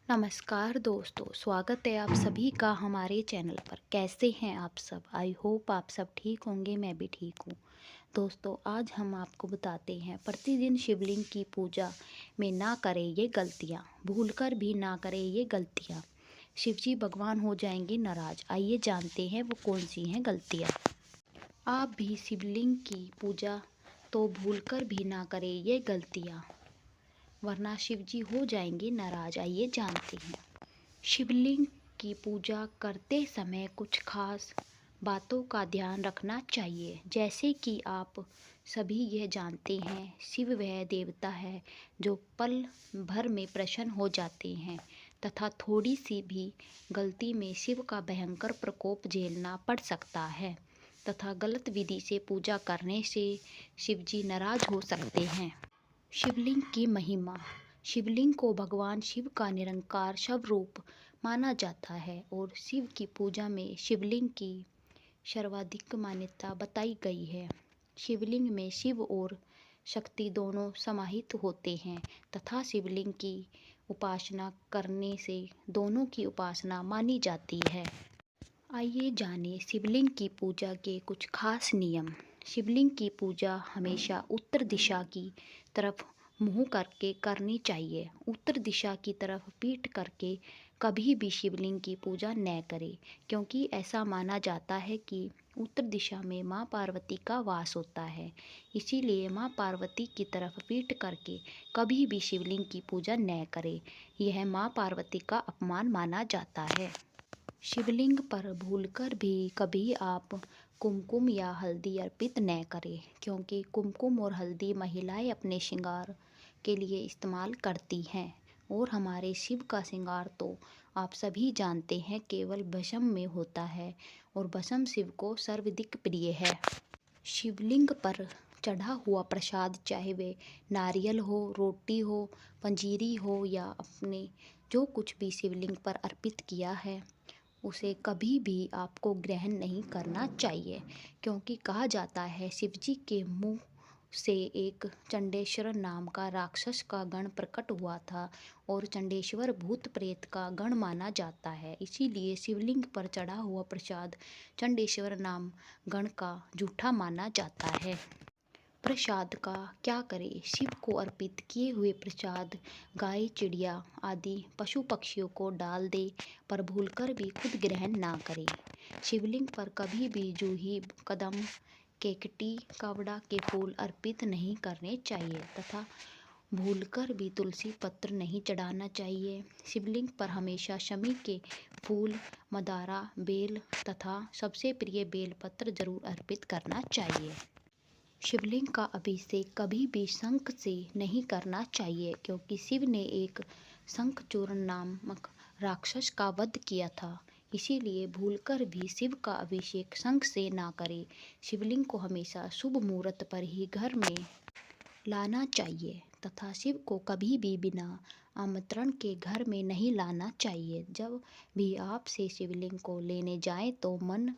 नमस्कार दोस्तों, स्वागत है आप सभी का हमारे चैनल पर। कैसे हैं आप सब? आई होप आप सब ठीक होंगे, मैं भी ठीक हूँ। दोस्तों, आज हम आपको बताते हैं प्रतिदिन शिवलिंग की पूजा में ना करें ये गलतियाँ, भूलकर भी ना करें ये गलतियाँ। शिवजी भगवान हो जाएंगे नाराज। आइए जानते हैं वो कौन सी हैं गलतियाँ। आप भी शिवलिंग की पूजा तो भूलकर भी ना करें ये गलतियाँ, वरना शिवजी हो जाएंगे नाराज। आइए जानते हैं। शिवलिंग की पूजा करते समय कुछ खास बातों का ध्यान रखना चाहिए। जैसे कि आप सभी यह जानते हैं, शिव वह देवता है जो पल भर में प्रसन्न हो जाते हैं तथा थोड़ी सी भी गलती में शिव का भयंकर प्रकोप झेलना पड़ सकता है तथा गलत विधि से पूजा करने से शिवजी नाराज हो सकते हैं। शिवलिंग की महिमा। शिवलिंग को भगवान शिव का निरंकार स्वरूप माना जाता है और शिव की पूजा में शिवलिंग की सर्वाधिक मान्यता बताई गई है। शिवलिंग में शिव और शक्ति दोनों समाहित होते हैं तथा शिवलिंग की उपासना करने से दोनों की उपासना मानी जाती है। आइए जानें शिवलिंग की पूजा के कुछ खास नियम। शिवलिंग की पूजा हमेशा उत्तर दिशा की तरफ मुँह करके करनी चाहिए। उत्तर दिशा की तरफ पीठ करके कभी भी शिवलिंग की पूजा न करें, क्योंकि ऐसा माना जाता है कि उत्तर दिशा में माँ पार्वती का वास होता है। इसीलिए माँ पार्वती की तरफ पीठ करके कभी भी शिवलिंग की पूजा न करें। यह माँ पार्वती का अपमान माना जाता है। शिवलिंग पर भूलकर भी कभी आप कुमकुम या हल्दी अर्पित न करें, क्योंकि कुमकुम और हल्दी महिलाएं अपने श्रृंगार के लिए इस्तेमाल करती हैं और हमारे शिव का श्रृंगार तो आप सभी जानते हैं केवल भस्म में होता है और भस्म शिव को सर्वाधिक प्रिय है। शिवलिंग पर चढ़ा हुआ प्रसाद, चाहे वे नारियल हो, रोटी हो, पंजीरी हो या अपने जो कुछ भी शिवलिंग पर अर्पित किया है, उसे कभी भी आपको ग्रहण नहीं करना चाहिए, क्योंकि कहा जाता है शिवजी के मुंह से एक चंडेश्वर नाम का राक्षस का गण प्रकट हुआ था और चंडेश्वर भूत प्रेत का गण माना जाता है। इसीलिए शिवलिंग पर चढ़ा हुआ प्रसाद चंडेश्वर नाम गण का झूठा माना जाता है। प्रसाद का क्या करें? शिव को अर्पित किए हुए प्रसाद गाय, चिड़िया आदि पशु पक्षियों को डाल दे, पर भूलकर भी खुद ग्रहण ना करें। शिवलिंग पर कभी भी जूही, कदम, केकटी, कावड़ा के फूल अर्पित नहीं करने चाहिए तथा भूलकर भी तुलसी पत्र नहीं चढ़ाना चाहिए। शिवलिंग पर हमेशा शमी के फूल, मदारा, बेल तथा सबसे प्रिय बेल पत्र जरूर अर्पित करना चाहिए। शिवलिंग का अभिषेक कभी भी शंख से नहीं करना चाहिए, क्योंकि शिव ने एक शंखचूर्ण नामक राक्षस का वध किया था। इसीलिए भूलकर भी शिव का अभिषेक शंख से ना करें। शिवलिंग को हमेशा शुभ मुहूर्त पर ही घर में लाना चाहिए तथा शिव को कभी भी बिना आमंत्रण के घर में नहीं लाना चाहिए। जब भी आप से शिवलिंग को लेने जाएं तो मन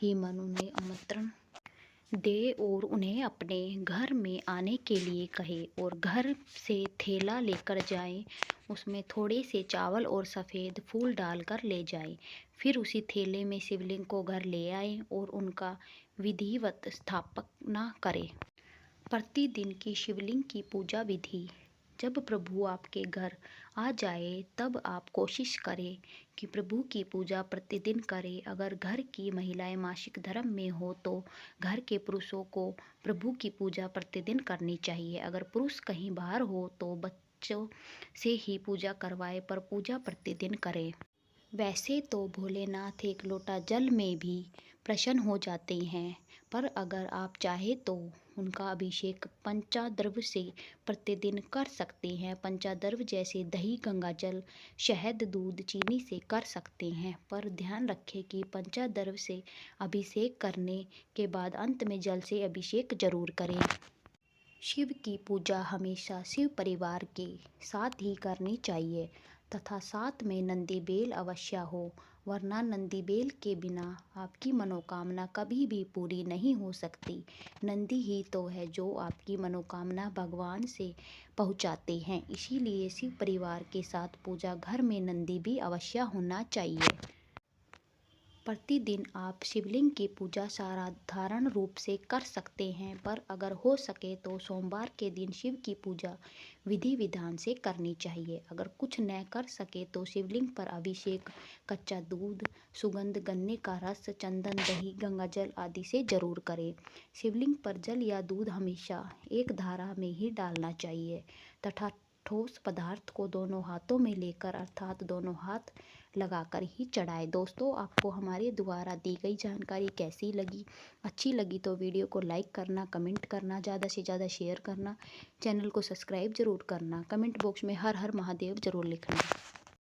ही मन उन्हें आमंत्रण दे और उन्हें अपने घर में आने के लिए कहे और घर से थैला लेकर जाएं। उसमें थोड़े से चावल और सफ़ेद फूल डालकर ले जाएं। फिर उसी थैले में शिवलिंग को घर ले आएं और उनका विधिवत स्थापना करें। प्रतिदिन की शिवलिंग की पूजा विधि। जब प्रभु आपके घर आ जाए तब आप कोशिश करें कि प्रभु की पूजा प्रतिदिन करें। अगर घर की महिलाएं मासिक धर्म में हो तो घर के पुरुषों को प्रभु की पूजा प्रतिदिन करनी चाहिए। अगर पुरुष कहीं बाहर हो तो बच्चों से ही पूजा करवाएं, पर पूजा प्रतिदिन करें। वैसे तो भोलेनाथ एक लोटा जल में भी प्रसन्न हो जाते हैं, पर अगर आप चाहें तो उनका अभिषेक पंचाद्रव्य से प्रतिदिन कर सकते हैं। पंचाद्रव्य जैसे दही, गंगाजल, शहद, दूध, चीनी से कर सकते हैं, पर ध्यान रखें कि पंचाद्रव्य से अभिषेक करने के बाद अंत में जल से अभिषेक जरूर करें। शिव की पूजा हमेशा शिव परिवार के साथ ही करनी चाहिए तथा साथ में नंदी बेल अवश्य हो, वरना नंदी बेल के बिना आपकी मनोकामना कभी भी पूरी नहीं हो सकती। नंदी ही तो है जो आपकी मनोकामना भगवान से पहुंचाते हैं। इसीलिए शिव परिवार के साथ पूजा घर में नंदी भी अवश्य होना चाहिए। प्रतिदिन आप शिवलिंग की पूजा साधारण रूप से कर सकते हैं, पर अगर हो सके तो सोमवार के दिन शिव की पूजा विधि विधान से करनी चाहिए। अगर कुछ न कर सके तो शिवलिंग पर अभिषेक कच्चा दूध, सुगंध, गन्ने का रस, चंदन, दही, गंगाजल आदि से जरूर करें। शिवलिंग पर जल या दूध हमेशा एक धारा में ही डालना चाहिए तथा ठोस पदार्थ को दोनों हाथों में लेकर अर्थात दोनों हाथ लगाकर ही चढ़ाएं। दोस्तों, आपको हमारे द्वारा दी गई जानकारी कैसी लगी? अच्छी लगी तो वीडियो को लाइक करना, कमेंट करना, ज़्यादा से ज़्यादा शेयर करना, चैनल को सब्सक्राइब जरूर करना, कमेंट बॉक्स में हर हर महादेव जरूर लिखना।